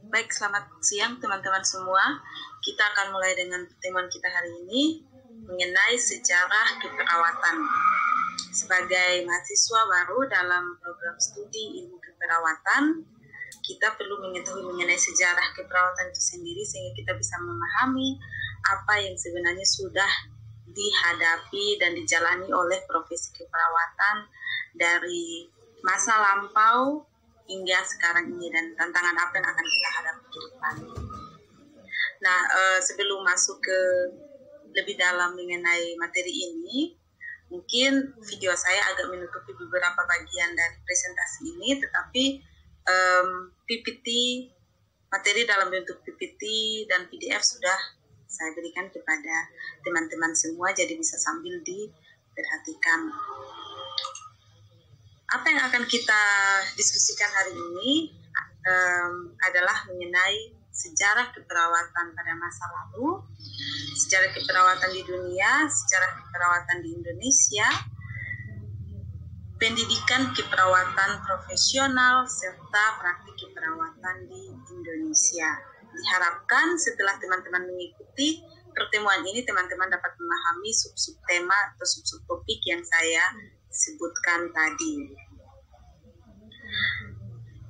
Baik, selamat siang teman-teman semua. Kita akan mulai dengan pertemuan kita hari ini mengenai sejarah keperawatan. Sebagai mahasiswa baru dalam program studi ilmu keperawatan, kita perlu mengetahui mengenai sejarah keperawatan itu sendiri sehingga kita bisa memahami apa yang sebenarnya sudah dihadapi dan dijalani oleh profesi keperawatan dari masa lampau hingga sekarang ini dan tantangan apa yang akan kita hadapi ke depan. Nah, sebelum masuk ke lebih dalam mengenai materi ini, mungkin video saya agak menutupi beberapa bagian dari presentasi ini, tetapi PPT, materi dalam bentuk PPT dan PDF sudah saya berikan kepada teman-teman semua, jadi bisa sambil diperhatikan. Apa yang akan kita diskusikan hari ini adalah mengenai sejarah keperawatan pada masa lalu, sejarah keperawatan di dunia, sejarah keperawatan di Indonesia, pendidikan keperawatan profesional, serta praktik keperawatan di Indonesia. Diharapkan setelah teman-teman mengikuti pertemuan ini, teman-teman dapat memahami sub-sub tema atau sub-sub topik yang saya sebutkan tadi.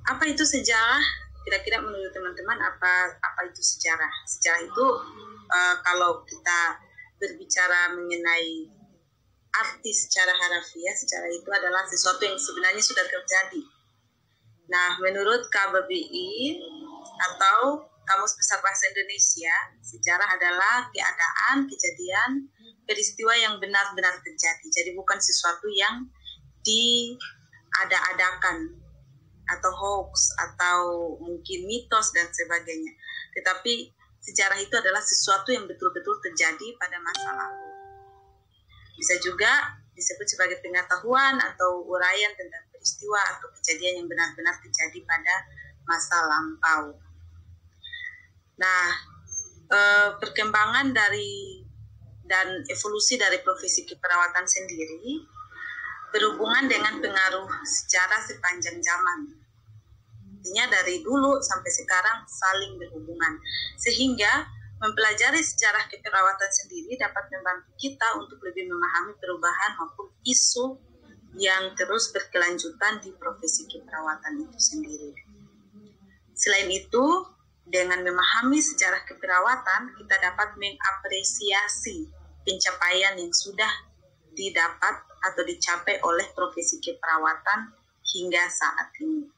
Apa itu sejarah? Kira-kira menurut teman-teman apa itu sejarah? Sejarah itu kalau kita berbicara mengenai arti secara harafiah, sejarah itu adalah sesuatu yang sebenarnya sudah terjadi. Nah, menurut KBBI atau Kamus Besar Bahasa Indonesia, sejarah adalah keadaan, kejadian, peristiwa yang benar-benar terjadi. Jadi bukan sesuatu yang diada-adakan atau hoax atau mungkin mitos dan sebagainya. Tetapi sejarah itu adalah sesuatu yang betul-betul terjadi pada masa lalu. Bisa juga disebut sebagai pengetahuan atau uraian tentang peristiwa atau kejadian yang benar-benar terjadi pada masa lampau. Nah, perkembangan dan evolusi dari profesi keperawatan sendiri berhubungan dengan pengaruh sejarah sepanjang zaman. Artinya dari dulu sampai sekarang saling berhubungan. Sehingga mempelajari sejarah keperawatan sendiri dapat membantu kita untuk lebih memahami perubahan maupun isu yang terus berkelanjutan di profesi keperawatan itu sendiri. Selain itu, dengan memahami sejarah keperawatan, kita dapat mengapresiasi pencapaian yang sudah didapat atau dicapai oleh profesi keperawatan hingga saat ini.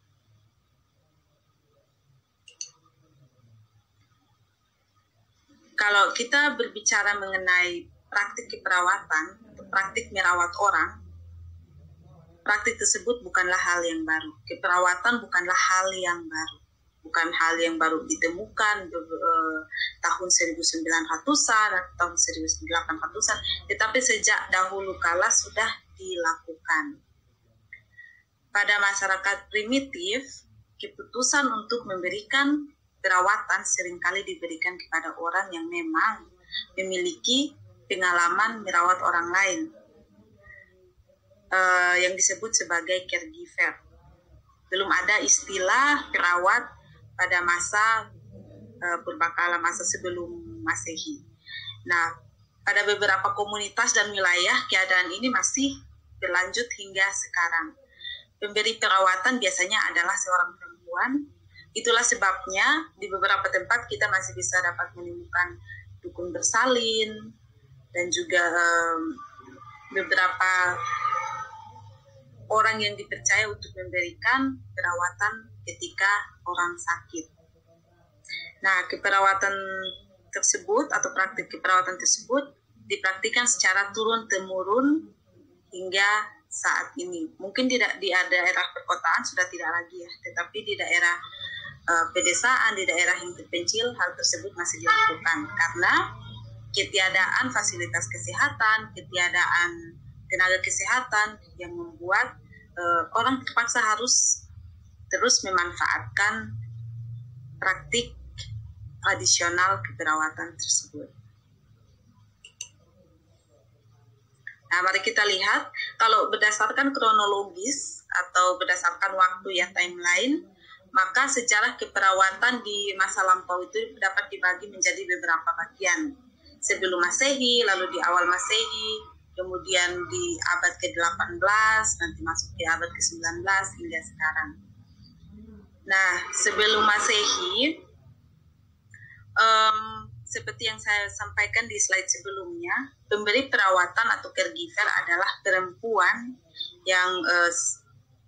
Kalau kita berbicara mengenai praktik keperawatan, praktik merawat orang, praktik tersebut bukanlah hal yang baru. Keperawatan bukanlah hal yang baru. Bukan hal yang baru ditemukan tahun 1900-an atau tahun 1800-an, tetapi sejak dahulu kala sudah dilakukan. Pada masyarakat primitif, keputusan untuk memberikan perawatan seringkali diberikan kepada orang yang memang memiliki pengalaman merawat orang lain, yang disebut sebagai caregiver. Belum ada istilah perawat pada masa purbakala, masa sebelum Masehi. Nah, pada beberapa komunitas dan wilayah, keadaan ini masih berlanjut hingga sekarang. Pemberi perawatan biasanya adalah seorang perempuan. Itulah sebabnya di beberapa tempat kita masih bisa dapat menemukan dukun bersalin dan juga beberapa orang yang dipercaya untuk memberikan perawatan ketika orang sakit. Nah, keperawatan tersebut atau praktik keperawatan tersebut dipraktikkan secara turun-temurun hingga saat ini. Mungkin tidak di daerah perkotaan sudah tidak lagi ya, tetapi di daerah pedesaan, di daerah yang terpencil, hal tersebut masih dilakukan karena ketiadaan fasilitas kesehatan, ketiadaan tenaga kesehatan yang membuat orang terpaksa harus terus memanfaatkan praktik tradisional keperawatan tersebut. Nah, mari kita lihat, kalau berdasarkan kronologis atau berdasarkan waktu ya, timeline, Maka sejarah keperawatan di masa lampau itu dapat dibagi menjadi beberapa bagian. Sebelum Masehi, lalu di awal Masehi, kemudian di abad ke-18, nanti masuk di abad ke-19 hingga sekarang. Nah, sebelum Masehi, seperti yang saya sampaikan di slide sebelumnya, pemberi perawatan atau caregiver adalah perempuan yang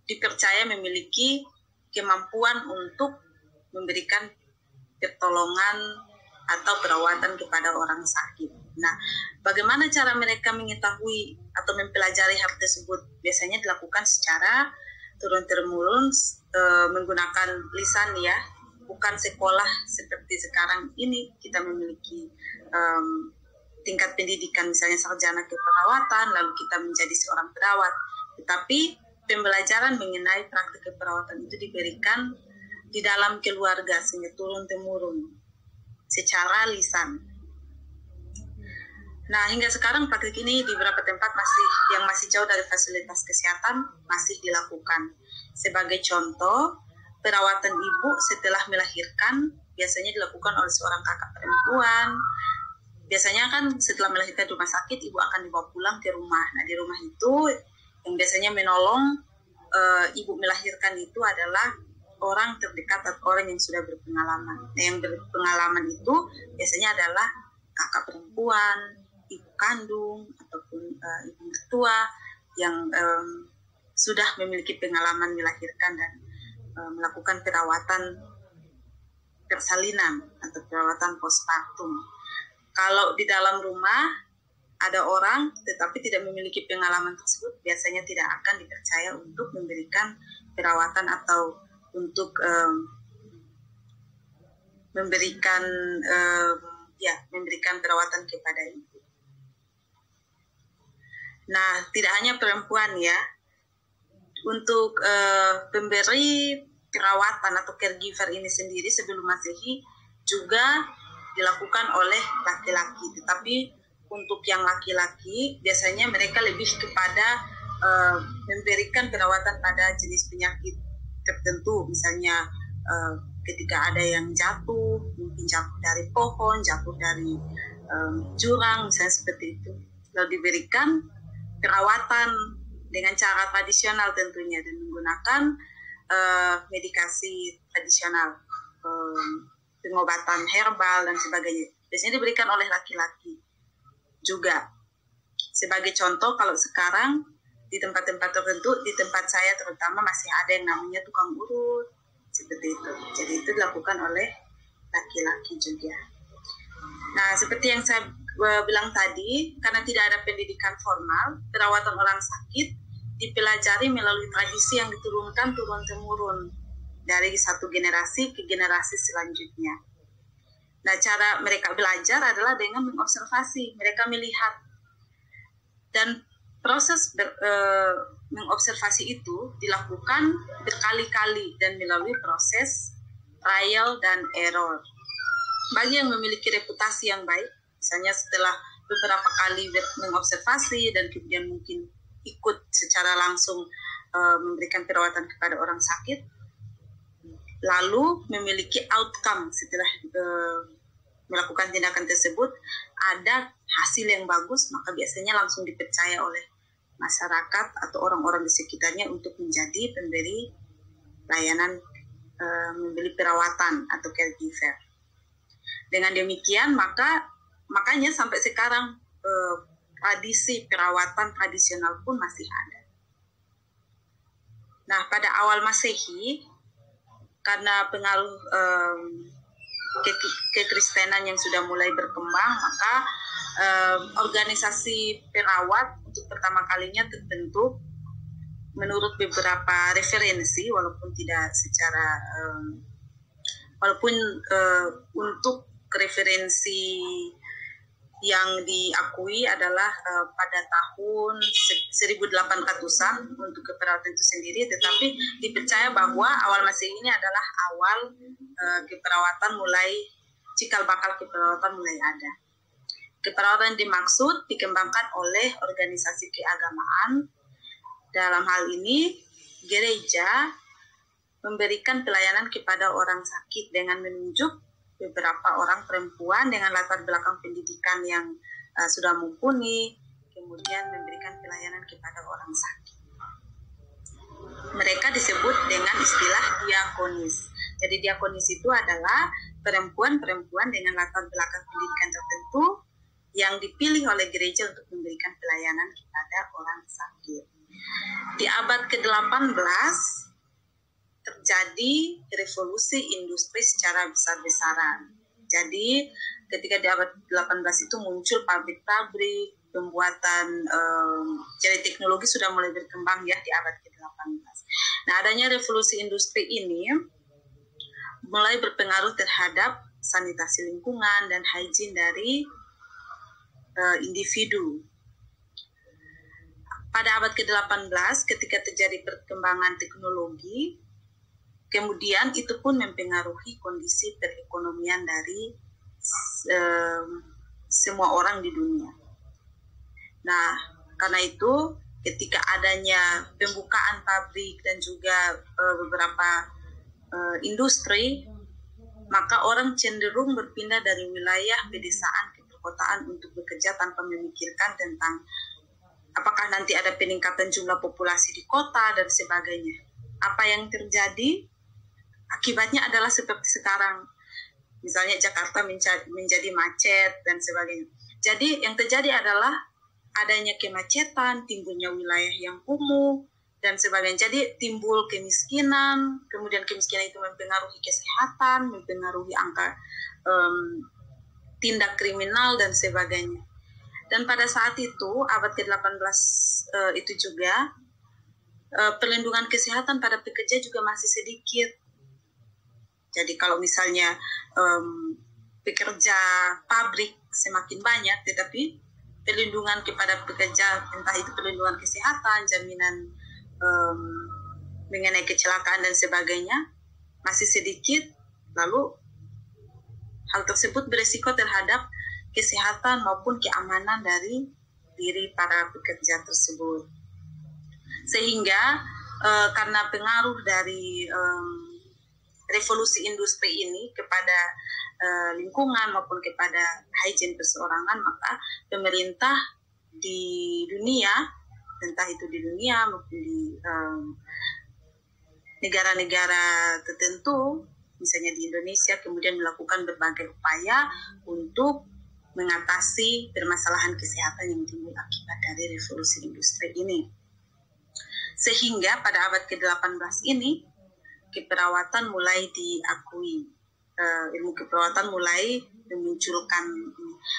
dipercaya memiliki kemampuan untuk memberikan pertolongan atau perawatan kepada orang sakit. Nah, bagaimana cara mereka mengetahui atau mempelajari hal tersebut? Biasanya dilakukan secara turun-temurun menggunakan lisan ya, bukan sekolah seperti sekarang ini kita memiliki tingkat pendidikan misalnya sarjana keperawatan lalu kita menjadi seorang perawat, tetapi pembelajaran mengenai praktik keperawatan itu diberikan di dalam keluarga sehingga turun-temurun secara lisan. Nah, hingga sekarang praktik ini di beberapa tempat masih jauh dari fasilitas kesehatan masih dilakukan. Sebagai contoh, perawatan ibu setelah melahirkan biasanya dilakukan oleh seorang kakak perempuan. Biasanya kan setelah melahirkan di rumah sakit, ibu akan dibawa pulang ke rumah. Nah, di rumah itu yang biasanya menolong ibu melahirkan itu adalah orang terdekat atau orang yang sudah berpengalaman. Nah, yang berpengalaman itu biasanya adalah kakak perempuan, ibu kandung, ataupun ibu mertua yang sudah memiliki pengalaman melahirkan dan melakukan perawatan persalinan atau perawatan postpartum. Kalau di dalam rumah ada orang tetapi tidak memiliki pengalaman tersebut, biasanya tidak akan dipercaya untuk memberikan perawatan atau untuk memberikan perawatan kepada ibu. Nah, tidak hanya perempuan ya, untuk pemberi perawatan atau caregiver ini sendiri sebelum Masehi juga dilakukan oleh laki-laki, tetapi untuk yang laki-laki biasanya mereka lebih kepada memberikan perawatan pada jenis penyakit tertentu, misalnya ketika ada yang jatuh, mungkin jatuh dari pohon, jatuh dari jurang, misalnya seperti itu, lalu diberikan perawatan dengan cara tradisional tentunya dan menggunakan medikasi tradisional, pengobatan herbal dan sebagainya. Biasanya diberikan oleh laki-laki juga. Sebagai contoh, kalau sekarang di tempat-tempat tertentu, di tempat saya terutama masih ada yang namanya tukang urut, seperti itu. Jadi itu dilakukan oleh laki-laki juga. Nah, seperti yang saya bilang tadi, karena tidak ada pendidikan formal, perawatan orang sakit dipelajari melalui tradisi yang diturunkan turun-temurun dari satu generasi ke generasi selanjutnya. Nah, cara mereka belajar adalah dengan mengobservasi. Mereka melihat. Dan proses mengobservasi itu dilakukan berkali-kali dan melalui proses trial dan error. Bagi yang memiliki reputasi yang baik, misalnya setelah beberapa kali mengobservasi dan kemudian mungkin ikut secara langsung memberikan perawatan kepada orang sakit, lalu memiliki outcome setelah melakukan tindakan tersebut, ada hasil yang bagus, maka biasanya langsung dipercaya oleh masyarakat atau orang-orang di sekitarnya untuk menjadi pemberi layanan, memberi perawatan atau caregiver. Dengan demikian, makanya sampai sekarang tradisi perawatan tradisional pun masih ada. Nah, pada awal Masehi, karena pengaruh kekristenan yang sudah mulai berkembang, maka organisasi perawat untuk pertama kalinya terbentuk menurut beberapa referensi, walaupun tidak secara untuk referensi yang diakui adalah pada tahun 1800-an untuk keperawatan itu sendiri, tetapi dipercaya bahwa awal Masehi ini adalah awal keperawatan cikal bakal keperawatan mulai ada. Keperawatan dimaksud dikembangkan oleh organisasi keagamaan. Dalam hal ini gereja memberikan pelayanan kepada orang sakit dengan menunjuk beberapa orang perempuan dengan latar belakang pendidikan yang sudah mumpuni, kemudian memberikan pelayanan kepada orang sakit. Mereka disebut dengan istilah diakonis. Jadi diakonis itu adalah perempuan-perempuan dengan latar belakang pendidikan tertentu yang dipilih oleh gereja untuk memberikan pelayanan kepada orang sakit. Di abad ke-18 terjadi revolusi industri secara besar-besaran. Jadi ketika di abad 18 itu muncul pabrik-pabrik, pembuatan, jadi teknologi sudah mulai berkembang ya di abad ke-18. Nah, adanya revolusi industri ini mulai berpengaruh terhadap sanitasi lingkungan dan hygiene dari individu. Pada abad ke-18 ketika terjadi perkembangan teknologi, kemudian itu pun mempengaruhi kondisi perekonomian dari semua orang di dunia. Nah, karena itu ketika adanya pembukaan pabrik dan juga beberapa industri, maka orang cenderung berpindah dari wilayah pedesaan ke perkotaan untuk bekerja tanpa memikirkan tentang apakah nanti ada peningkatan jumlah populasi di kota dan sebagainya. Apa yang terjadi? Akibatnya adalah seperti sekarang. Misalnya Jakarta menjadi macet dan sebagainya. Jadi yang terjadi adalah adanya kemacetan, timbulnya wilayah yang kumuh dan sebagainya. Jadi timbul kemiskinan, kemudian kemiskinan itu mempengaruhi kesehatan, mempengaruhi angka tindak kriminal dan sebagainya. Dan pada saat itu, abad ke-18 itu juga, perlindungan kesehatan pada pekerja juga masih sedikit. Jadi kalau misalnya pekerja pabrik semakin banyak, tetapi perlindungan kepada pekerja, entah itu perlindungan kesehatan, jaminan mengenai kecelakaan dan sebagainya, masih sedikit, lalu hal tersebut berisiko terhadap kesehatan maupun keamanan dari diri para pekerja tersebut. Sehingga karena pengaruh dari revolusi industri ini kepada lingkungan maupun kepada hygiene perseorangan, maka pemerintah di dunia, entah itu di dunia maupun di negara-negara tertentu, misalnya di Indonesia, kemudian melakukan berbagai upaya untuk mengatasi permasalahan kesehatan yang timbul akibat dari revolusi industri ini. Sehingga pada abad ke-18 ini, keperawatan mulai diakui. Ilmu keperawatan mulai memunculkan.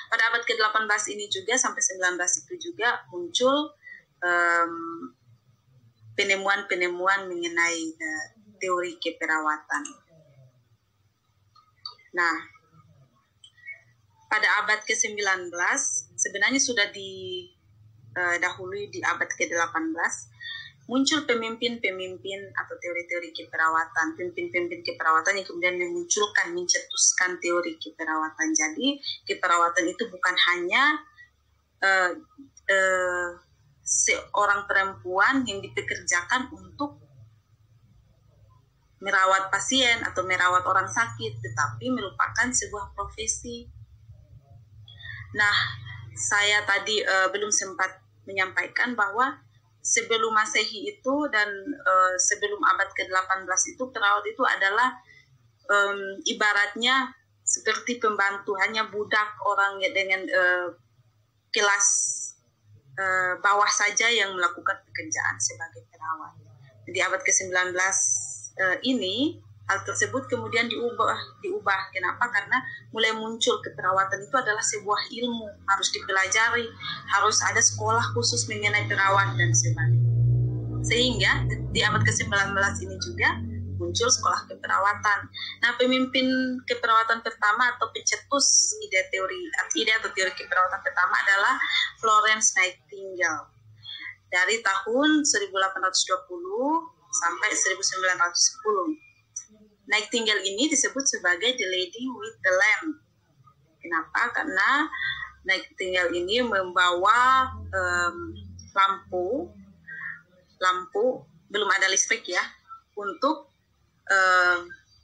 Pada abad ke-18 ini juga, sampai 19 itu juga muncul penemuan-penemuan mengenai teori keperawatan. Nah, pada abad ke-19 sebenarnya sudah didahului di abad ke-18 muncul pemimpin-pemimpin atau teori-teori keperawatan, pemimpin-pemimpin keperawatan yang kemudian mencetuskan teori keperawatan. Jadi keperawatan itu bukan hanya seorang perempuan yang dipekerjakan untuk merawat pasien atau merawat orang sakit, tetapi merupakan sebuah profesi. Nah, saya tadi belum sempat menyampaikan bahwa sebelum Masehi itu dan sebelum abad ke-18 itu, perawat itu adalah ibaratnya seperti pembantu, hanya budak orang dengan kelas bawah saja yang melakukan pekerjaan sebagai perawat. Di abad ke-19 ini, hal tersebut kemudian diubah. Kenapa? Karena mulai muncul keperawatan itu adalah sebuah ilmu, harus dipelajari, harus ada sekolah khusus mengenai perawat dan sebagainya. Sehingga di abad ke-19 ini juga muncul sekolah keperawatan. Nah, pemimpin keperawatan pertama atau pencetus ide atau teori keperawatan pertama adalah Florence Nightingale. Dari tahun 1820 sampai 1910. Nightingale ini disebut sebagai The Lady with the Lamp. Kenapa? Karena Nightingale ini membawa lampu belum ada listrik ya, untuk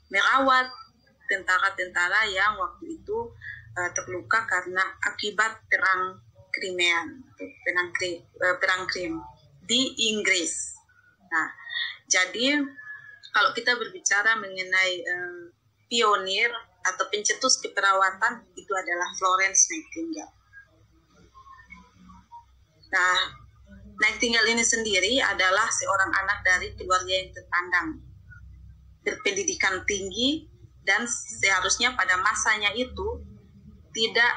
merawat tentara-tentara yang waktu itu terluka karena akibat perang Krimean, perang Krim di Inggris. Nah, jadi kalau kita berbicara mengenai pionir atau pencetus keperawatan, itu adalah Florence Nightingale. Nah, Nightingale ini sendiri adalah seorang anak dari keluarga yang terpandang, berpendidikan tinggi, dan seharusnya pada masanya itu tidak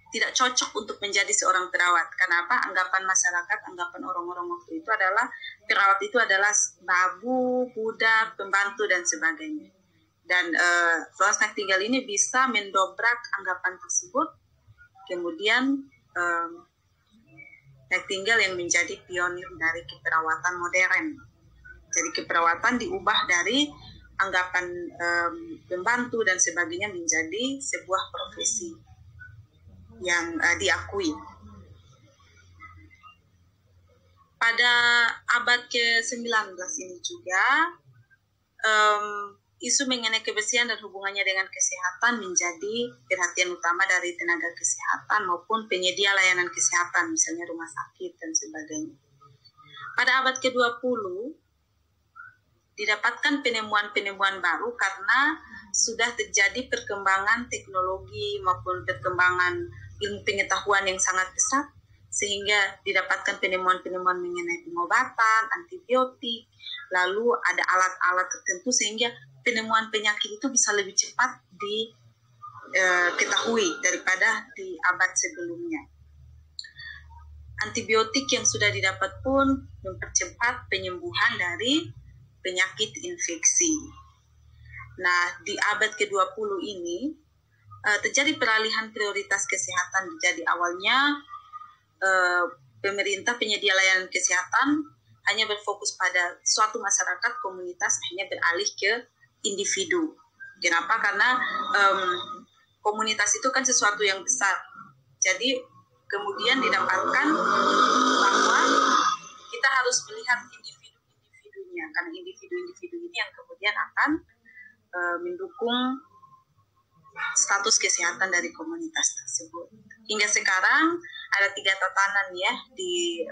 tidak cocok untuk menjadi seorang perawat. Kenapa? Anggapan masyarakat, anggapan orang-orang waktu itu adalah perawat itu adalah babu, budak, pembantu, dan sebagainya. Dan Florence Nightingale ini bisa mendobrak anggapan tersebut. Kemudian Nightingale yang menjadi pionir dari keperawatan modern. Jadi keperawatan diubah dari anggapan pembantu dan sebagainya menjadi sebuah profesi yang diakui. Pada abad ke-19 ini juga isu mengenai kebersihan dan hubungannya dengan kesehatan menjadi perhatian utama dari tenaga kesehatan maupun penyedia layanan kesehatan, misalnya rumah sakit dan sebagainya. Pada abad ke-20 didapatkan penemuan-penemuan baru karena sudah terjadi perkembangan teknologi maupun perkembangan ilmu pengetahuan yang sangat pesat, sehingga didapatkan penemuan-penemuan mengenai pengobatan, antibiotik, lalu ada alat-alat tertentu sehingga penemuan penyakit itu bisa lebih cepat diketahui daripada di abad sebelumnya. Antibiotik yang sudah didapat pun mempercepat penyembuhan dari penyakit infeksi. Nah, di abad ke-20 ini terjadi peralihan prioritas kesehatan. Jadi awalnya pemerintah penyedia layanan kesehatan hanya berfokus pada suatu masyarakat, komunitas, hanya beralih ke individu. Kenapa? Karena komunitas itu kan sesuatu yang besar. Jadi kemudian didapatkan bahwa kita harus melihat individu-individunya, karena individu-individu ini yang kemudian akan mendukung status kesehatan dari komunitas tersebut. Hingga sekarang ada 3 tatanan ya, di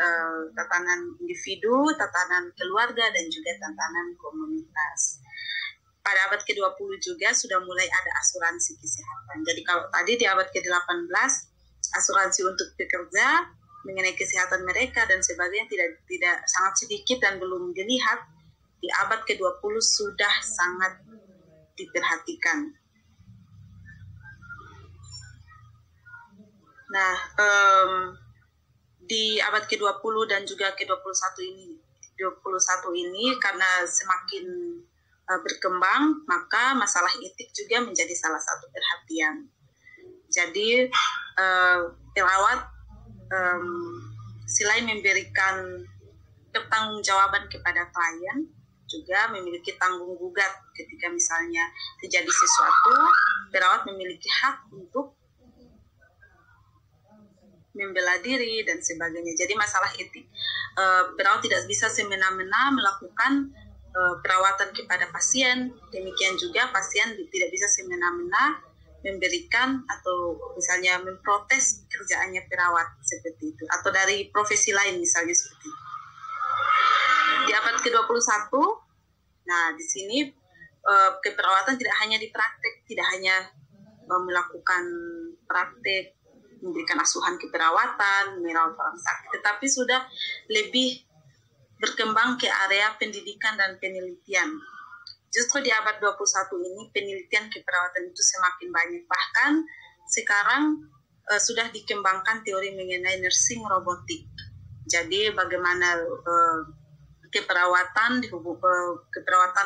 tatanan individu, tatanan keluarga, dan juga tatanan komunitas. Pada abad ke-20 juga sudah mulai ada asuransi kesehatan. Jadi kalau tadi di abad ke-18 asuransi untuk pekerja mengenai kesehatan mereka dan sebagainya tidak sangat sedikit dan belum dilihat, di abad ke-20 sudah sangat diperhatikan. Nah, di abad ke-20 dan juga ke-21 ini karena semakin berkembang, maka masalah etik juga menjadi salah satu perhatian. Jadi perawat selain memberikan pertanggungjawaban kepada klien, juga memiliki tanggung gugat ketika misalnya terjadi sesuatu. Perawat memiliki hak untuk membela diri dan sebagainya. Jadi masalah etik, perawat tidak bisa semena-mena melakukan perawatan kepada pasien. Demikian juga pasien tidak bisa semena-mena memberikan atau misalnya memprotes kerjaannya perawat seperti itu, atau dari profesi lain misalnya seperti itu. Di abad ke-21, nah di sini keperawatan tidak hanya di praktek, tidak hanya melakukan praktek memberikan asuhan keperawatan, merawat orang sakit, tetapi sudah lebih berkembang ke area pendidikan dan penelitian. Justru di abad 21 ini penelitian keperawatan itu semakin banyak. Bahkan sekarang sudah dikembangkan teori mengenai nursing robotik. Jadi bagaimana keperawatan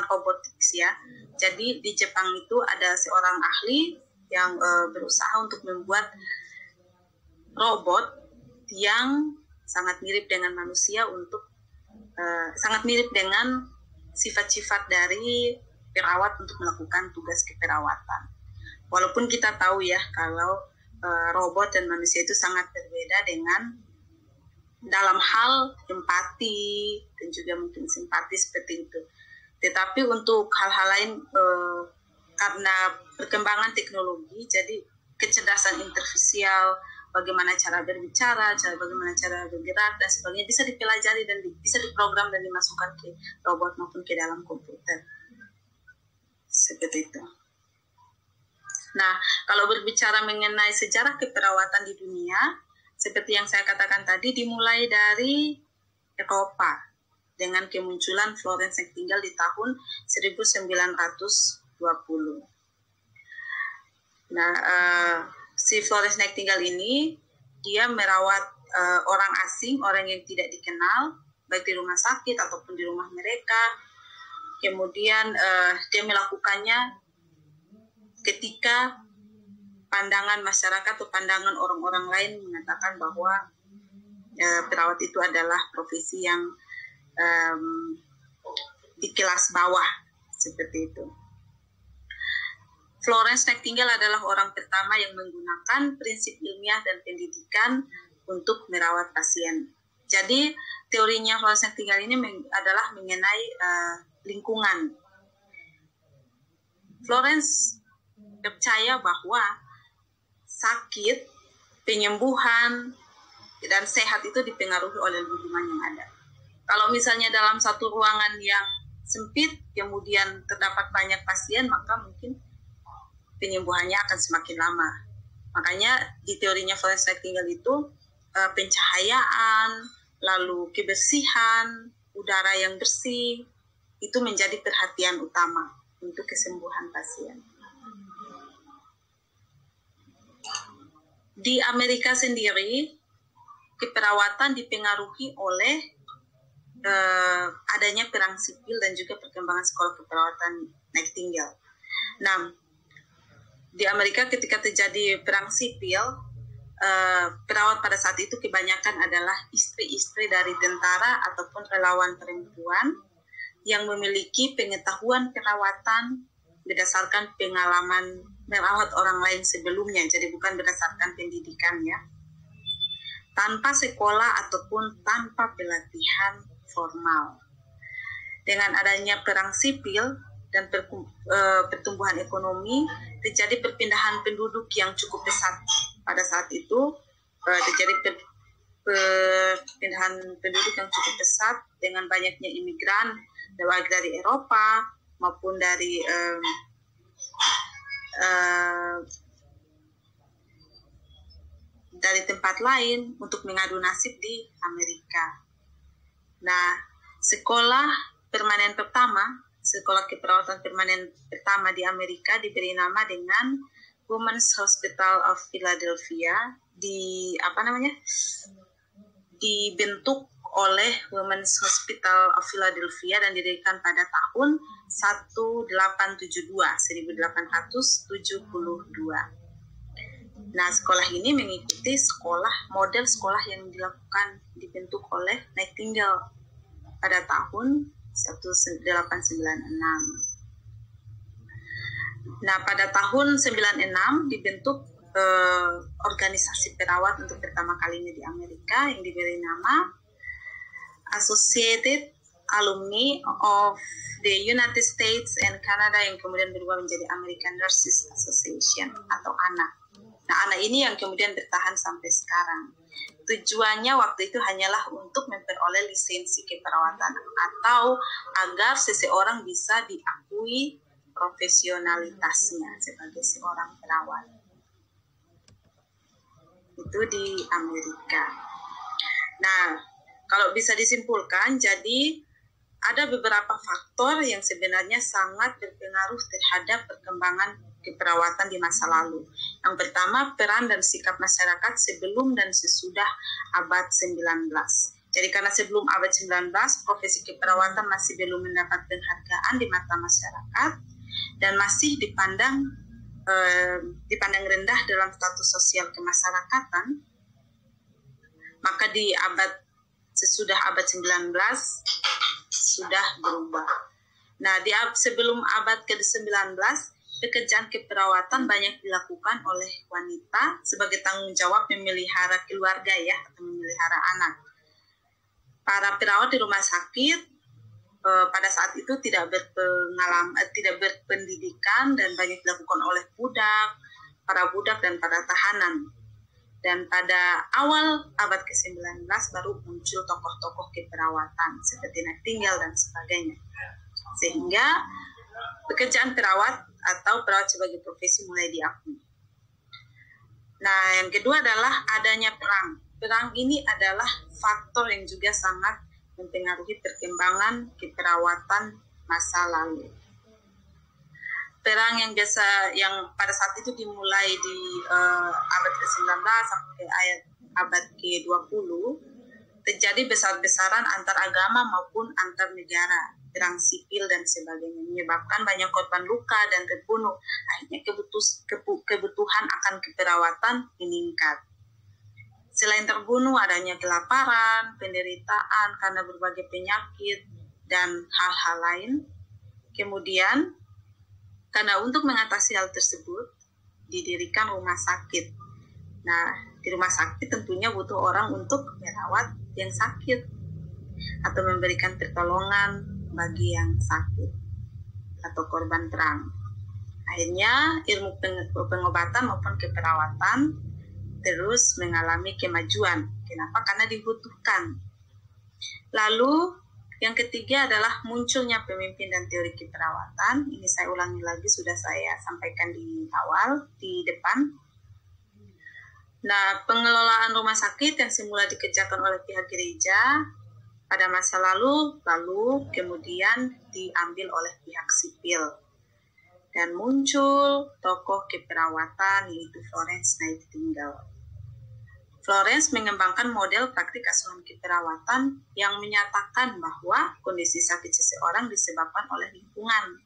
robotik ya. Jadi di Jepang itu ada seorang ahli yang berusaha untuk membuat robot yang sangat mirip dengan manusia untuk sangat mirip dengan sifat-sifat dari perawat untuk melakukan tugas keperawatan. Walaupun kita tahu ya kalau robot dan manusia itu sangat berbeda dengan dalam hal empati dan juga mungkin simpati seperti itu. Tetapi untuk hal-hal lain karena perkembangan teknologi, jadi kecerdasan artifisial, bagaimana cara berbicara, bagaimana cara bergerak dan sebagainya bisa dipelajari dan bisa diprogram dan dimasukkan ke robot maupun ke dalam komputer. Seperti itu. Nah, kalau berbicara mengenai sejarah keperawatan di dunia, seperti yang saya katakan tadi, dimulai dari Eropa dengan kemunculan Florence Nightingale di tahun 1920. Nah, si Florence Nightingale ini dia merawat orang asing, orang yang tidak dikenal, baik di rumah sakit ataupun di rumah mereka. Kemudian dia melakukannya ketika pandangan masyarakat atau pandangan orang-orang lain mengatakan bahwa perawat itu adalah profesi yang di kelas bawah, seperti itu. Florence Nightingale adalah orang pertama yang menggunakan prinsip ilmiah dan pendidikan untuk merawat pasien. Jadi teorinya Florence Nightingale ini adalah mengenai lingkungan. Florence percaya bahwa sakit, penyembuhan, dan sehat itu dipengaruhi oleh lingkungan yang ada. Kalau misalnya dalam satu ruangan yang sempit, kemudian terdapat banyak pasien, maka mungkin penyembuhannya akan semakin lama. Makanya di teorinya Florence Nightingale itu pencahayaan, lalu kebersihan, udara yang bersih, itu menjadi perhatian utama untuk kesembuhan pasien. Di Amerika sendiri, keperawatan dipengaruhi oleh adanya perang sipil dan juga perkembangan sekolah keperawatan Nightingale. Nah, di Amerika ketika terjadi perang sipil, perawat pada saat itu kebanyakan adalah istri-istri dari tentara ataupun relawan perempuan yang memiliki pengetahuan perawatan berdasarkan pengalaman merawat orang lain sebelumnya, jadi bukan berdasarkan pendidikannya, tanpa sekolah ataupun tanpa pelatihan formal. Dengan adanya perang sipil dan pertumbuhan ekonomi, terjadi perpindahan penduduk yang cukup besar. Pada saat itu terjadi perpindahan penduduk yang cukup besar dengan banyaknya imigran, baik dari Eropa maupun dari tempat lain untuk mengadu nasib di Amerika. Nah, sekolah permanen pertama, sekolah keperawatan permanen pertama di Amerika diberi nama dengan Women's Hospital of Philadelphia, dibentuk oleh Women's Hospital of Philadelphia dan didirikan pada tahun 1872. Nah, sekolah ini mengikuti model sekolah yang dibentuk oleh Nightingale pada tahun 1896. Nah, pada tahun 96 dibentuk organisasi perawat untuk pertama kalinya di Amerika yang diberi nama Associated Alumni of the United States and Canada, yang kemudian berubah menjadi American Nurses Association atau ANA. Nah, ANA ini yang kemudian bertahan sampai sekarang. Tujuannya waktu itu hanyalah untuk memperoleh lisensi keperawatan atau agar seseorang bisa diakui profesionalitasnya sebagai seorang perawat. Itu di Amerika. Nah, kalau bisa disimpulkan, jadi ada beberapa faktor yang sebenarnya sangat berpengaruh terhadap perkembangan keperawatan di masa lalu. Yang pertama, peran dan sikap masyarakat sebelum dan sesudah abad 19. Jadi karena sebelum abad 19, profesi keperawatan masih belum mendapat penghargaan di mata masyarakat dan masih dipandang rendah dalam status sosial kemasyarakatan. Maka di sesudah abad 19 sudah berubah. Nah, sebelum abad ke-19, pekerjaan keperawatan banyak dilakukan oleh wanita sebagai tanggung jawab memelihara keluarga atau memelihara anak. Para perawat di rumah sakit pada saat itu tidak berpendidikan dan banyak dilakukan oleh para budak dan para tahanan. Dan pada awal abad ke-19 baru muncul tokoh-tokoh keperawatan seperti Nightingale dan sebagainya. Sehingga pekerjaan perawat atau perawat sebagai profesi mulai diakui. Nah, yang kedua adalah adanya perang. Perang ini adalah faktor yang juga sangat mempengaruhi perkembangan keperawatan masa lalu. Perang yang pada saat itu dimulai di abad ke-19 sampai abad ke-20 terjadi besar-besaran antar agama maupun antar negara, perang sipil dan sebagainya, menyebabkan banyak korban luka dan terbunuh. Akhirnya kebutuhan akan keperawatan meningkat. Selain terbunuh, adanya kelaparan, penderitaan karena berbagai penyakit dan hal-hal lain. Kemudian karena untuk mengatasi hal tersebut, didirikan rumah sakit. Nah, di rumah sakit tentunya butuh orang untuk merawat yang sakit atau memberikan pertolongan bagi yang sakit atau korban perang. Akhirnya ilmu pengobatan maupun keperawatan terus mengalami kemajuan. Kenapa? Karena dibutuhkan. Lalu yang ketiga adalah munculnya pemimpin dan teori keperawatan. Ini saya ulangi lagi, sudah saya sampaikan di awal, di depan. Nah, pengelolaan rumah sakit yang semula dikerjakan oleh pihak gereja pada masa lalu kemudian diambil oleh pihak sipil. Dan muncul tokoh keperawatan yaitu Florence Nightingale. Florence mengembangkan model praktik asuhan keperawatan yang menyatakan bahwa kondisi sakit seseorang disebabkan oleh lingkungan,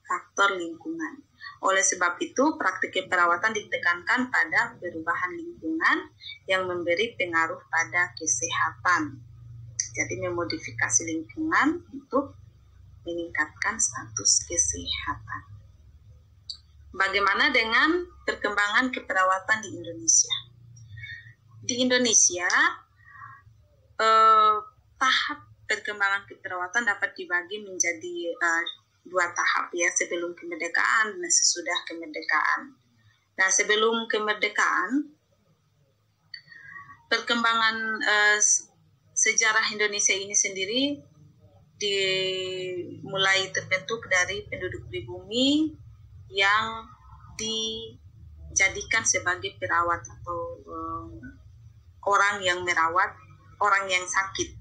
faktor lingkungan. Oleh sebab itu, praktik keperawatan ditekankan pada perubahan lingkungan yang memberi pengaruh pada kesehatan. Jadi memodifikasi lingkungan untuk meningkatkan status kesehatan. Bagaimana dengan perkembangan keperawatan di Indonesia? Di Indonesia, tahap perkembangan keperawatan dapat dibagi menjadi dua tahap ya, sebelum kemerdekaan dan sesudah kemerdekaan. Nah, sebelum kemerdekaan, perkembangan sejarah Indonesia ini sendiri dimulai terbentuk dari penduduk pribumi yang dijadikan sebagai perawat atau orang yang merawat orang yang sakit.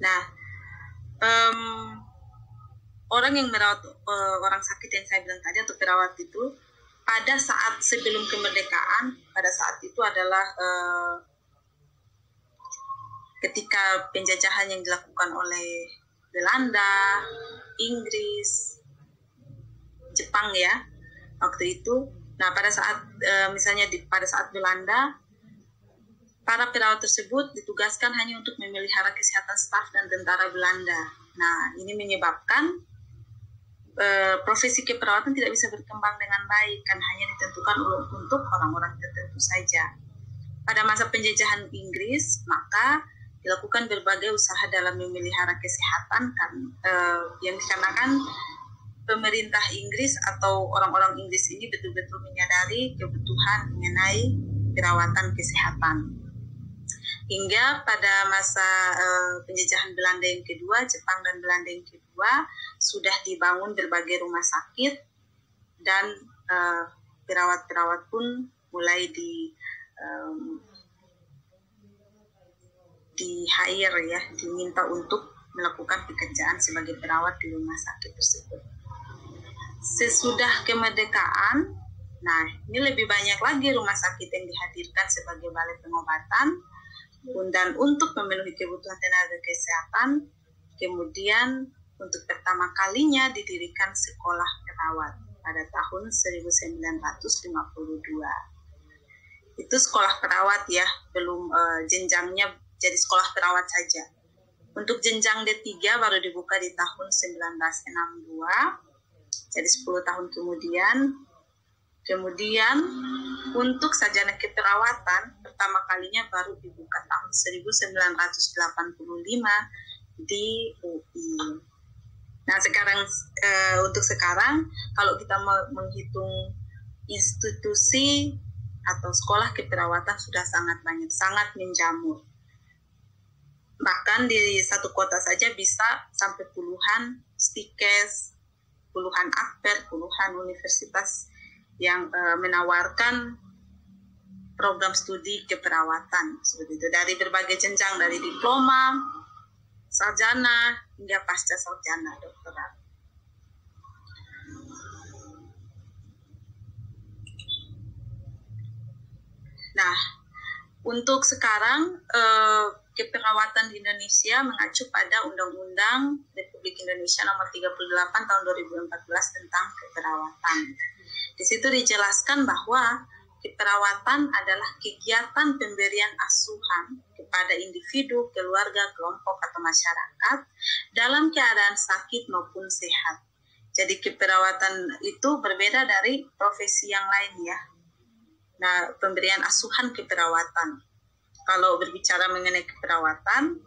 Nah, orang yang merawat orang sakit yang saya bilang tadi atau perawat itu pada saat sebelum kemerdekaan, pada saat itu adalah ketika penjajahan yang dilakukan oleh Belanda, Inggris, Jepang ya waktu itu. Nah, pada saat pada saat Belanda, para perawat tersebut ditugaskan hanya untuk memelihara kesehatan staf dan tentara Belanda. Nah, ini menyebabkan profesi keperawatan tidak bisa berkembang dengan baik, kan hanya ditentukan untuk orang-orang tertentu saja. Pada masa penjajahan Inggris, maka dilakukan berbagai usaha dalam memelihara kesehatan yang dikarenakan pemerintah Inggris atau orang-orang Inggris ini betul-betul menyadari kebutuhan mengenai perawatan kesehatan. Hingga pada masa penjajahan Belanda yang kedua, Jepang dan Belanda yang kedua, sudah dibangun berbagai rumah sakit dan perawat-perawat pun mulai di-hire ya, diminta untuk melakukan pekerjaan sebagai perawat di rumah sakit tersebut. Sesudah kemerdekaan, nah ini lebih banyak lagi rumah sakit yang dihadirkan sebagai balai pengobatan dan untuk memenuhi kebutuhan tenaga kesehatan. Kemudian untuk pertama kalinya didirikan sekolah perawat pada tahun 1952. Itu sekolah perawat ya, belum jenjangnya jadi sekolah perawat saja. Untuk jenjang D3 baru dibuka di tahun 1962. Jadi 10 tahun kemudian untuk sarjana keperawatan pertama kalinya baru dibuka tahun 1985 di UI. Nah, untuk sekarang kalau kita menghitung institusi atau sekolah keperawatan sudah sangat banyak, sangat menjamur. Bahkan di satu kota saja bisa sampai puluhan stikes, puluhan akper, puluhan universitas yang menawarkan program studi keperawatan seperti itu, dari berbagai jenjang, dari diploma, sarjana hingga pasca sarjana, doktorat. Nah, untuk sekarang keperawatan di Indonesia mengacu pada Undang-Undang Republik Indonesia Nomor 38 Tahun 2014 tentang keperawatan. Di situ dijelaskan bahwa keperawatan adalah kegiatan pemberian asuhan kepada individu, keluarga, kelompok, atau masyarakat dalam keadaan sakit maupun sehat. Jadi keperawatan itu berbeda dari profesi yang lain ya. Nah, pemberian asuhan keperawatan. Kalau berbicara mengenai keperawatan,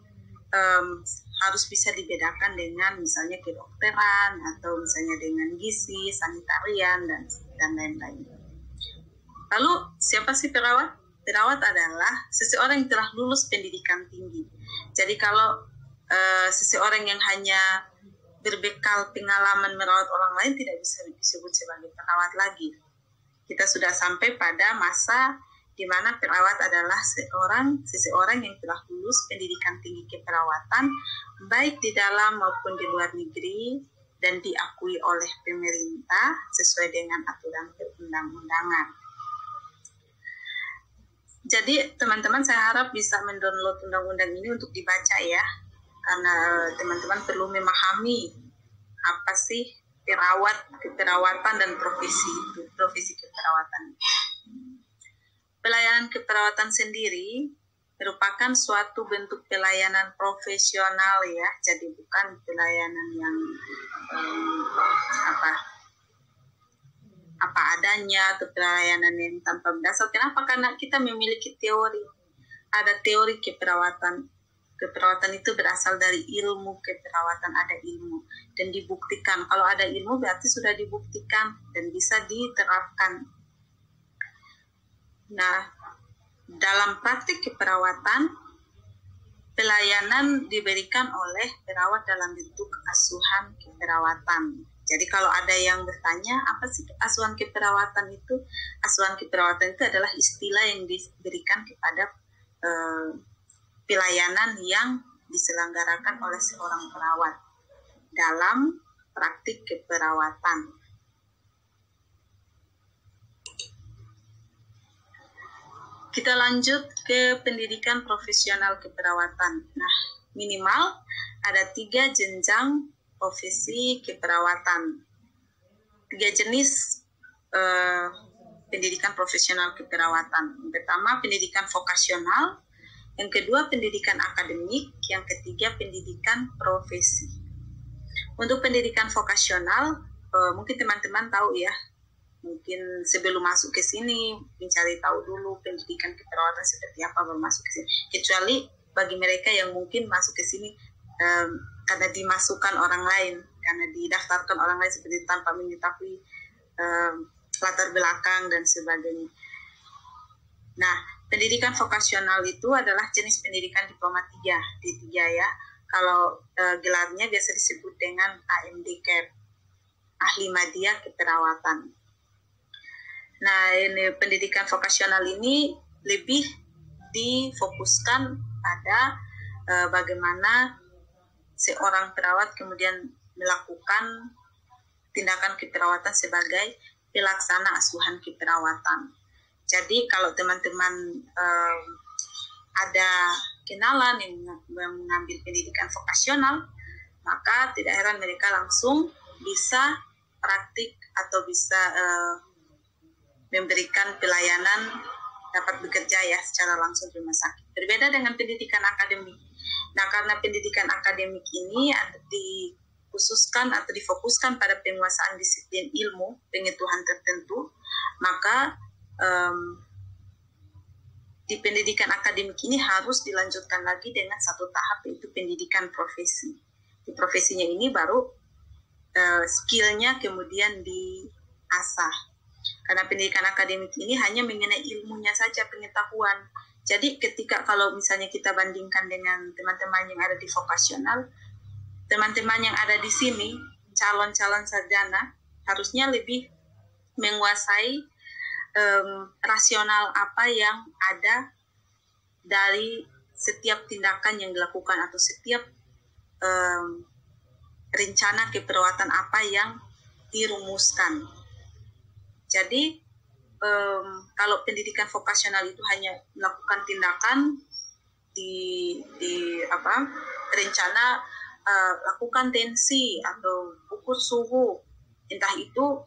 harus bisa dibedakan dengan misalnya kedokteran atau misalnya dengan gizi, sanitarian, dan lain-lain. Lalu, siapa sih perawat? Perawat adalah seseorang yang telah lulus pendidikan tinggi. Jadi kalau seseorang yang hanya berbekal pengalaman merawat orang lain tidak bisa disebut sebagai perawat lagi. Kita sudah sampai pada masa di mana perawat adalah seseorang yang telah lulus pendidikan tinggi keperawatan, baik di dalam maupun di luar negeri, dan diakui oleh pemerintah sesuai dengan aturan perundang-undangan. Jadi teman-teman, saya harap bisa mendownload undang-undang ini untuk dibaca ya, karena teman-teman perlu memahami apa sih keperawatan dan profesi keperawatan. Pelayanan keperawatan sendiri merupakan suatu bentuk pelayanan profesional ya, jadi bukan pelayanan yang apa adanya atau pelayanan yang tanpa berdasar. Kenapa? Karena kita memiliki teori. Ada teori keperawatan. Keperawatan itu berasal dari ilmu keperawatan, ada ilmu dan dibuktikan. Kalau ada ilmu berarti sudah dibuktikan dan bisa diterapkan. Nah, dalam praktik keperawatan, pelayanan diberikan oleh perawat dalam bentuk asuhan keperawatan. Jadi kalau ada yang bertanya, apa sih asuhan keperawatan itu? Asuhan keperawatan itu adalah istilah yang diberikan kepada pelayanan yang diselenggarakan oleh seorang perawat dalam praktik keperawatan. Kita lanjut ke pendidikan profesional keperawatan. Nah, minimal ada 3 jenjang profesi keperawatan. 3 jenis pendidikan profesional keperawatan. Yang pertama, pendidikan vokasional. Yang kedua, pendidikan akademik. Yang ketiga, pendidikan profesi. Untuk pendidikan vokasional, mungkin teman-teman tahu ya, mungkin sebelum masuk ke sini, mencari tahu dulu pendidikan keperawatan seperti apa baru masuk ke sini. Kecuali bagi mereka yang mungkin masuk ke sini karena dimasukkan orang lain, karena didaftarkan orang lain seperti tanpa mengetahui latar belakang dan sebagainya. Nah, pendidikan vokasional itu adalah jenis pendidikan diploma 3, D3 ya. Kalau gelarnya biasa disebut dengan AMD Care, Ahli Madya Keperawatan. Nah, ini pendidikan vokasional ini lebih difokuskan pada bagaimana seorang perawat kemudian melakukan tindakan keperawatan sebagai pelaksana asuhan keperawatan. Jadi kalau teman-teman ada kenalan yang mengambil pendidikan vokasional, maka tidak heran mereka langsung bisa praktik atau bisa memberikan pelayanan, dapat bekerja ya secara langsung di rumah sakit. Berbeda dengan pendidikan akademik. Nah, karena pendidikan akademik ini dikhususkan atau difokuskan pada penguasaan disiplin ilmu, pengetahuan tertentu, maka di pendidikan akademik ini harus dilanjutkan lagi dengan satu tahap, yaitu pendidikan profesi. Di profesinya ini baru skillnya kemudian diasah. Karena pendidikan akademik ini hanya mengenai ilmunya saja, pengetahuan. Jadi ketika kalau misalnya kita bandingkan dengan teman-teman yang ada di vokasional, teman-teman yang ada di sini, calon-calon sarjana, harusnya lebih menguasai rasional apa yang ada dari setiap tindakan yang dilakukan atau setiap rencana keperawatan apa yang dirumuskan. Jadi kalau pendidikan vokasional itu hanya melakukan tindakan di rencana lakukan tensi atau ukur suhu, entah itu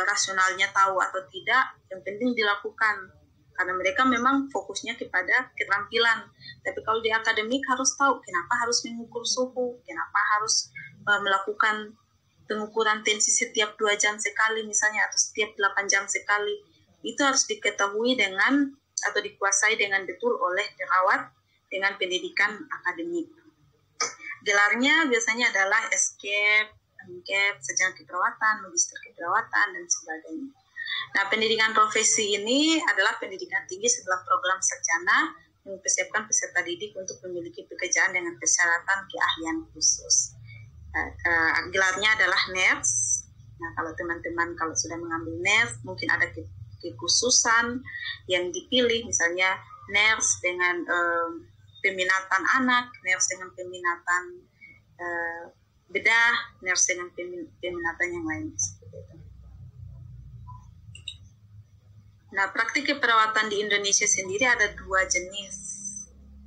rasionalnya tahu atau tidak, yang penting dilakukan karena mereka memang fokusnya kepada keterampilan. Tapi kalau di akademik harus tahu kenapa harus mengukur suhu, kenapa harus melakukan pengukuran tensi setiap 2 jam sekali misalnya, atau setiap 8 jam sekali. Itu harus diketahui dengan atau dikuasai dengan betul oleh perawat dengan pendidikan akademik. Gelarnya biasanya adalah SCAP, MCAP, Sarjana Keperawatan, Magister Keperawatan, dan sebagainya. Nah, pendidikan profesi ini adalah pendidikan tinggi setelah program sarjana yang mempersiapkan peserta didik untuk memiliki pekerjaan dengan persyaratan keahlian khusus. Gelarnya adalah NERS. Nah, kalau teman-teman kalau sudah mengambil NERS, mungkin ada kekhususan yang dipilih, misalnya NERS dengan peminatan anak, NERS dengan peminatan bedah, NERS dengan peminatan yang lain seperti itu. Nah, praktik keperawatan di Indonesia sendiri ada 2 jenis.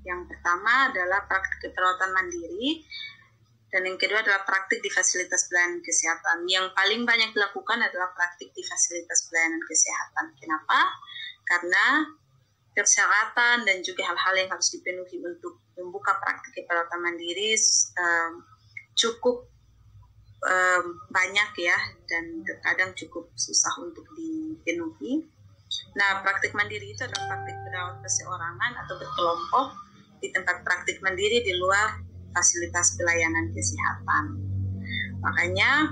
Yang pertama adalah praktik keperawatan mandiri, dan yang kedua adalah praktik di fasilitas pelayanan kesehatan. Yang paling banyak dilakukan adalah praktik di fasilitas pelayanan kesehatan. Kenapa? Karena persyaratan dan juga hal-hal yang harus dipenuhi untuk membuka praktik keperawatan mandiri cukup banyak ya, dan terkadang cukup susah untuk dipenuhi. Nah, praktik mandiri itu adalah praktik perawat perseorangan atau berkelompok di tempat praktik mandiri di luar fasilitas pelayanan kesehatan. Makanya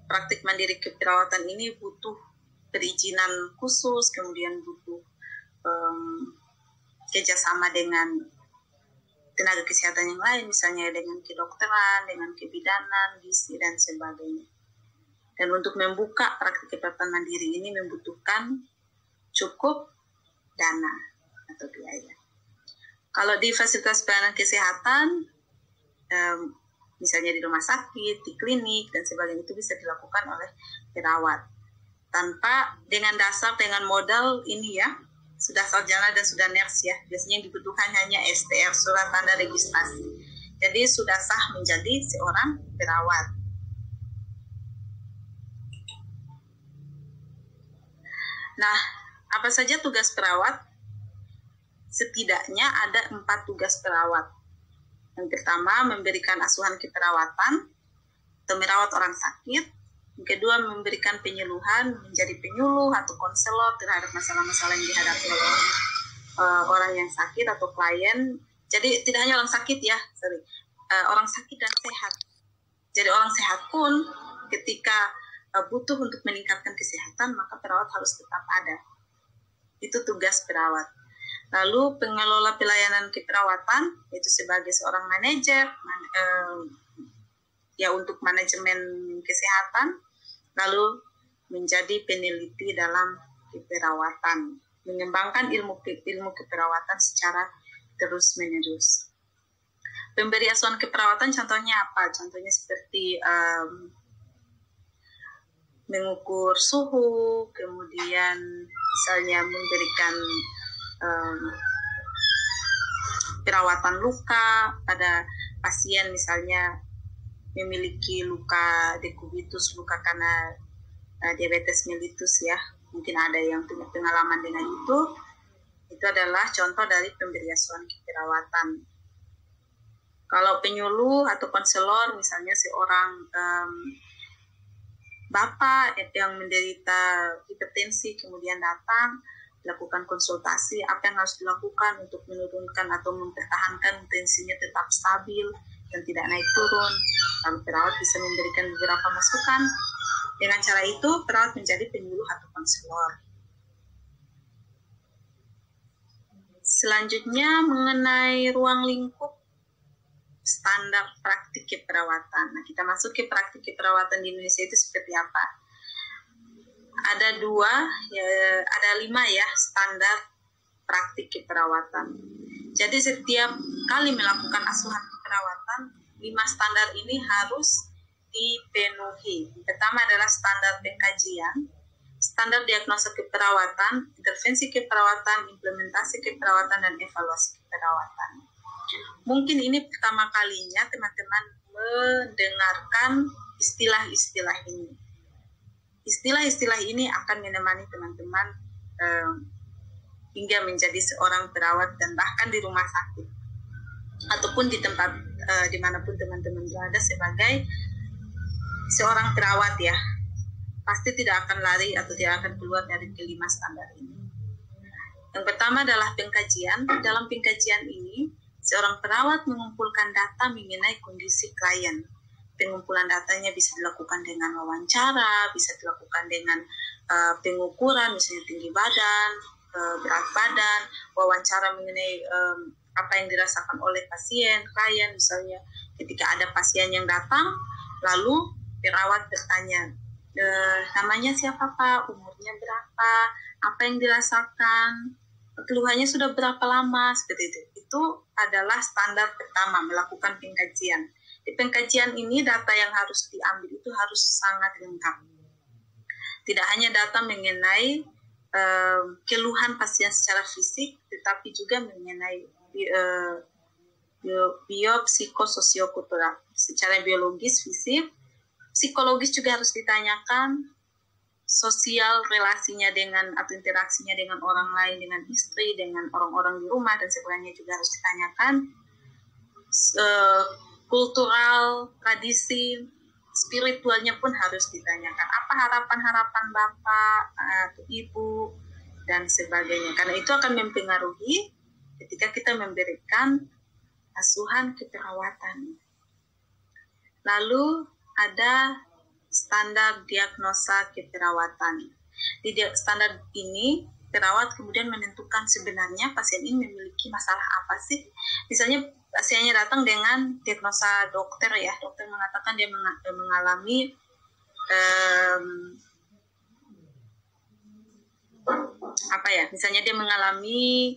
praktik mandiri keperawatan ini butuh perizinan khusus, kemudian butuh kerjasama dengan tenaga kesehatan yang lain, misalnya dengan kedokteran, dengan kebidanan, gizi, dan sebagainya. Dan untuk membuka praktik keperawatan mandiri ini membutuhkan cukup dana atau biaya. Kalau di fasilitas pelayanan kesehatan, misalnya di rumah sakit, di klinik, dan sebagainya, itu bisa dilakukan oleh perawat. Tanpa dengan modal ini ya, sudah sarjana dan sudah ners ya. Biasanya yang dibutuhkan hanya STR, surat tanda registrasi. Jadi sudah sah menjadi seorang perawat. Nah, apa saja tugas perawat? Setidaknya ada 4 tugas perawat. Yang pertama, memberikan asuhan keperawatan atau merawat orang sakit. Yang kedua, memberikan penyuluhan, menjadi penyuluh atau konselor terhadap masalah-masalah yang dihadapi oleh orang yang sakit atau klien. Jadi tidak hanya orang sakit ya, orang sakit dan sehat. Jadi orang sehat pun ketika butuh untuk meningkatkan kesehatan, maka perawat harus tetap ada. Itu tugas perawat. Lalu pengelola pelayanan keperawatan, itu sebagai seorang manajer, ya untuk manajemen kesehatan, lalu menjadi peneliti dalam keperawatan, mengembangkan ilmu keperawatan secara terus-menerus. Pemberi asuhan keperawatan contohnya apa? Contohnya seperti mengukur suhu, kemudian misalnya memberikan perawatan luka pada pasien, misalnya memiliki luka dekubitus, luka karena diabetes mellitus ya, mungkin ada yang punya pengalaman dengan itu adalah contoh dari pemberi asuhan keperawatan. Kalau penyuluh atau konselor, misalnya seorang Bapak yang menderita hipertensi kemudian datang, lakukan konsultasi apa yang harus dilakukan untuk menurunkan atau mempertahankan tensinya tetap stabil dan tidak naik turun. Lalu perawat bisa memberikan beberapa masukan. Dengan cara itu, perawat menjadi penyuluh atau konselor. Selanjutnya mengenai ruang lingkup standar praktik keperawatan. Nah, kita masuk ke praktik keperawatan di Indonesia itu seperti apa? Ada 5 ya standar praktik keperawatan. Jadi setiap kali melakukan asuhan keperawatan, 5 standar ini harus dipenuhi. Pertama adalah standar pengkajian, standar diagnosa keperawatan, intervensi keperawatan, implementasi keperawatan, dan evaluasi keperawatan. Mungkin ini pertama kalinya teman-teman mendengarkan istilah-istilah ini. Istilah-istilah ini akan menemani teman-teman hingga menjadi seorang perawat dan bahkan di rumah sakit ataupun di tempat dimanapun teman-teman berada sebagai seorang perawat ya, pasti tidak akan lari atau tidak akan keluar dari kelima standar ini. Yang pertama adalah pengkajian. Dalam pengkajian ini, seorang perawat mengumpulkan data mengenai kondisi klien. Pengumpulan datanya bisa dilakukan dengan wawancara, bisa dilakukan dengan pengukuran, misalnya tinggi badan, berat badan, wawancara mengenai apa yang dirasakan oleh pasien, klien, misalnya ketika ada pasien yang datang, lalu perawat bertanya, namanya siapa Pak, umurnya berapa, apa yang dirasakan, keluhannya sudah berapa lama, seperti itu. Itu adalah standar pertama, melakukan pengkajian. Di pengkajian ini data yang harus diambil itu harus sangat lengkap. Tidak hanya data mengenai keluhan pasien secara fisik, tetapi juga mengenai biopsikososiokultural, secara biologis, fisik, psikologis juga harus ditanyakan, sosial relasinya dengan atau interaksinya dengan orang lain, dengan istri, dengan orang-orang di rumah dan sebagainya juga harus ditanyakan. Kultural, tradisi, spiritualnya pun harus ditanyakan. Apa harapan-harapan Bapak atau Ibu dan sebagainya. Karena itu akan mempengaruhi ketika kita memberikan asuhan keperawatan. Lalu ada standar diagnosa keperawatan. Di standar ini, perawat kemudian menentukan sebenarnya pasien ini memiliki masalah apa sih. Misalnya pasiennya datang dengan diagnosa dokter ya, dokter mengatakan dia mengalami misalnya dia mengalami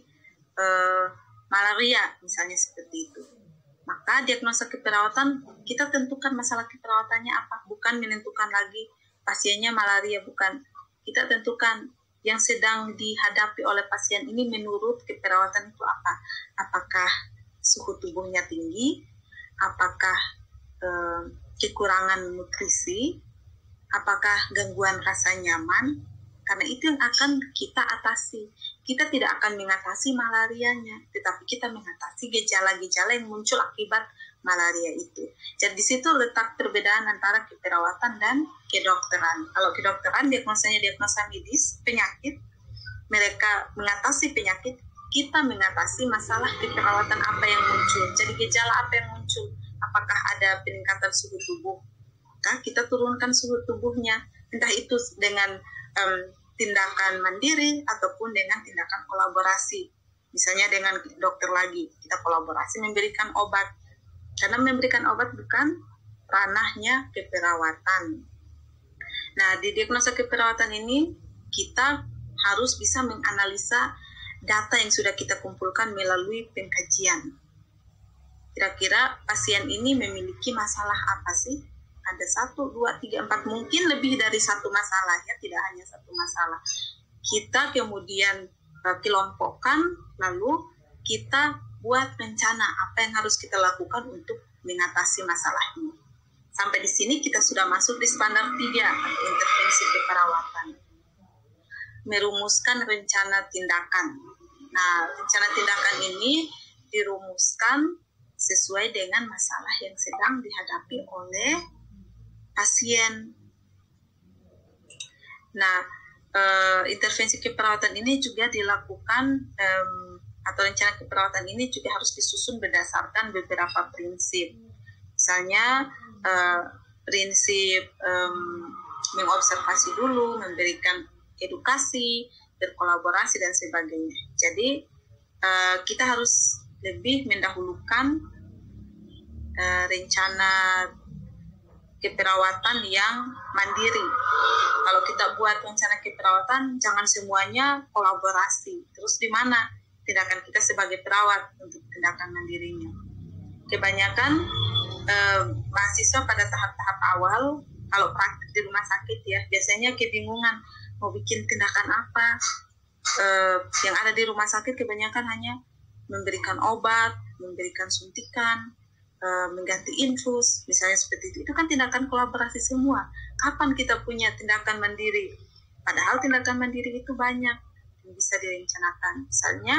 malaria, misalnya seperti itu. Maka diagnosa keperawatan, kita tentukan masalah keperawatannya apa, bukan menentukan lagi pasiennya malaria, bukan. Kita tentukan yang sedang dihadapi oleh pasien ini menurut keperawatan itu apa. Apakah suhu tubuhnya tinggi, apakah kekurangan nutrisi, apakah gangguan rasa nyaman. Karena itu yang akan kita atasi. Kita tidak akan mengatasi malarianya, tetapi kita mengatasi gejala-gejala yang muncul akibat malaria itu. Jadi di situ letak perbedaan antara keperawatan dan kedokteran. Kalau kedokteran diagnosanya diagnosa medis, penyakit, mereka mengatasi penyakit, kita mengatasi masalah keperawatan apa yang muncul. Jadi gejala apa yang muncul, apakah ada peningkatan suhu tubuh, kita turunkan suhu tubuhnya, entah itu dengan tindakan mandiri ataupun dengan tindakan kolaborasi. Misalnya dengan dokter lagi, kita kolaborasi memberikan obat. Karena memberikan obat bukan ranahnya keperawatan. Nah, di diagnosa keperawatan ini, kita harus bisa menganalisa data yang sudah kita kumpulkan melalui pengkajian. Kira-kira pasien ini memiliki masalah apa sih? Ada 1, 2, 3, 4, mungkin lebih dari satu masalah ya, tidak hanya satu masalah. Kita kemudian kelompokkan, lalu kita buat rencana apa yang harus kita lakukan untuk mengatasi masalah ini. Sampai di sini kita sudah masuk di standar 3 atau intervensi keperawatan. Merumuskan rencana tindakan. Nah, rencana tindakan ini dirumuskan sesuai dengan masalah yang sedang dihadapi oleh pasien. Nah, intervensi keperawatan ini juga dilakukan atau rencana keperawatan ini juga harus disusun berdasarkan beberapa prinsip. Misalnya prinsip mengobservasi dulu, memberikan edukasi, berkolaborasi dan sebagainya. Jadi kita harus lebih mendahulukan rencana keperawatan yang mandiri. Kalau kita buat rencana keperawatan, jangan semuanya kolaborasi. Terus di mana tindakan kita sebagai perawat untuk tindakan mandirinya? Kebanyakan mahasiswa pada tahap-tahap awal, kalau praktik di rumah sakit ya, biasanya kebingungan mau bikin tindakan apa. Yang ada di rumah sakit kebanyakan hanya memberikan obat, memberikan suntikan, mengganti infus, misalnya seperti itu. Itu kan tindakan kolaborasi semua. Kapan kita punya tindakan mandiri? Padahal tindakan mandiri itu banyak yang bisa direncanakan. Misalnya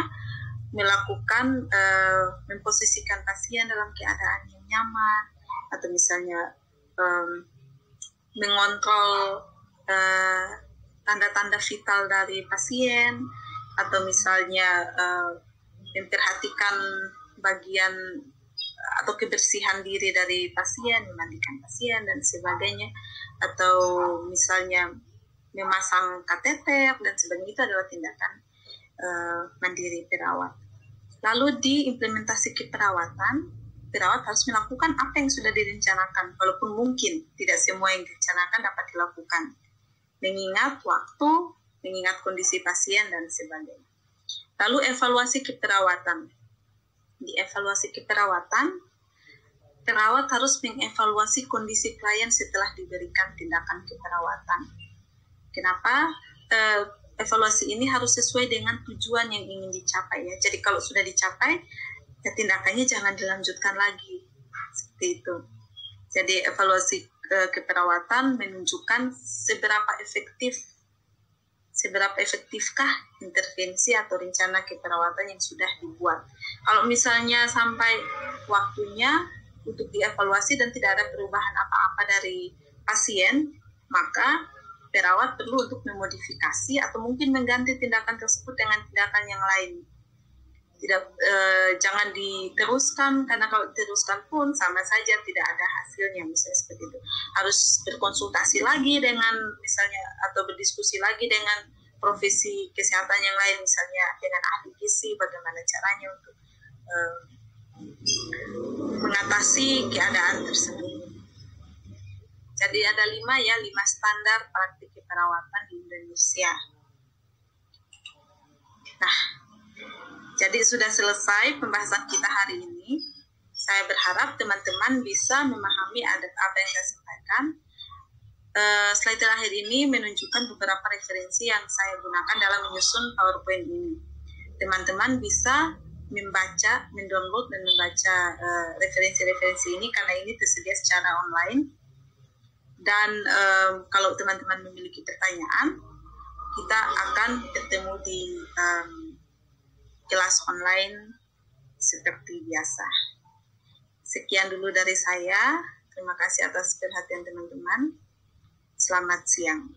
melakukan memposisikan pasien dalam keadaan yang nyaman, atau misalnya mengontrol tanda-tanda vital dari pasien, atau misalnya memperhatikan bagian atau kebersihan diri dari pasien, memandikan pasien dan sebagainya, atau misalnya memasang kateter dan sebagainya. Itu adalah tindakan mandiri perawat. Lalu di implementasi keperawatan, perawat harus melakukan apa yang sudah direncanakan, walaupun mungkin tidak semua yang direncanakan dapat dilakukan, mengingat waktu, mengingat kondisi pasien dan sebagainya. Lalu evaluasi keperawatan. Di evaluasi keperawatan, perawat harus mengevaluasi kondisi klien setelah diberikan tindakan keperawatan. Kenapa? Evaluasi ini harus sesuai dengan tujuan yang ingin dicapai ya. Jadi kalau sudah dicapai, ya tindakannya jangan dilanjutkan lagi. Seperti itu. Jadi evaluasi keperawatan menunjukkan seberapa efektifkah intervensi atau rencana keperawatan yang sudah dibuat. Kalau misalnya sampai waktunya untuk dievaluasi dan tidak ada perubahan apa-apa dari pasien, maka perawat perlu untuk memodifikasi atau mungkin mengganti tindakan tersebut dengan tindakan yang lain. Jangan diteruskan, karena kalau diteruskan pun sama saja tidak ada hasilnya, misalnya seperti itu. Harus berkonsultasi lagi dengan misalnya, atau berdiskusi lagi dengan profesi kesehatan yang lain, misalnya dengan ahli gizi, bagaimana caranya untuk mengatasi keadaan tersebut. Jadi ada 5 standar praktik keperawatan di Indonesia. Nah, jadi sudah selesai pembahasan kita hari ini. Saya berharap teman-teman bisa memahami apa yang saya sampaikan. Slide terakhir ini menunjukkan beberapa referensi yang saya gunakan dalam menyusun PowerPoint ini. Teman-teman bisa mendownload dan membaca referensi-referensi ini karena ini tersedia secara online. Dan kalau teman-teman memiliki pertanyaan, kita akan bertemu di kelas online seperti biasa. Sekian dulu dari saya. Terima kasih atas perhatian teman-teman. Selamat siang.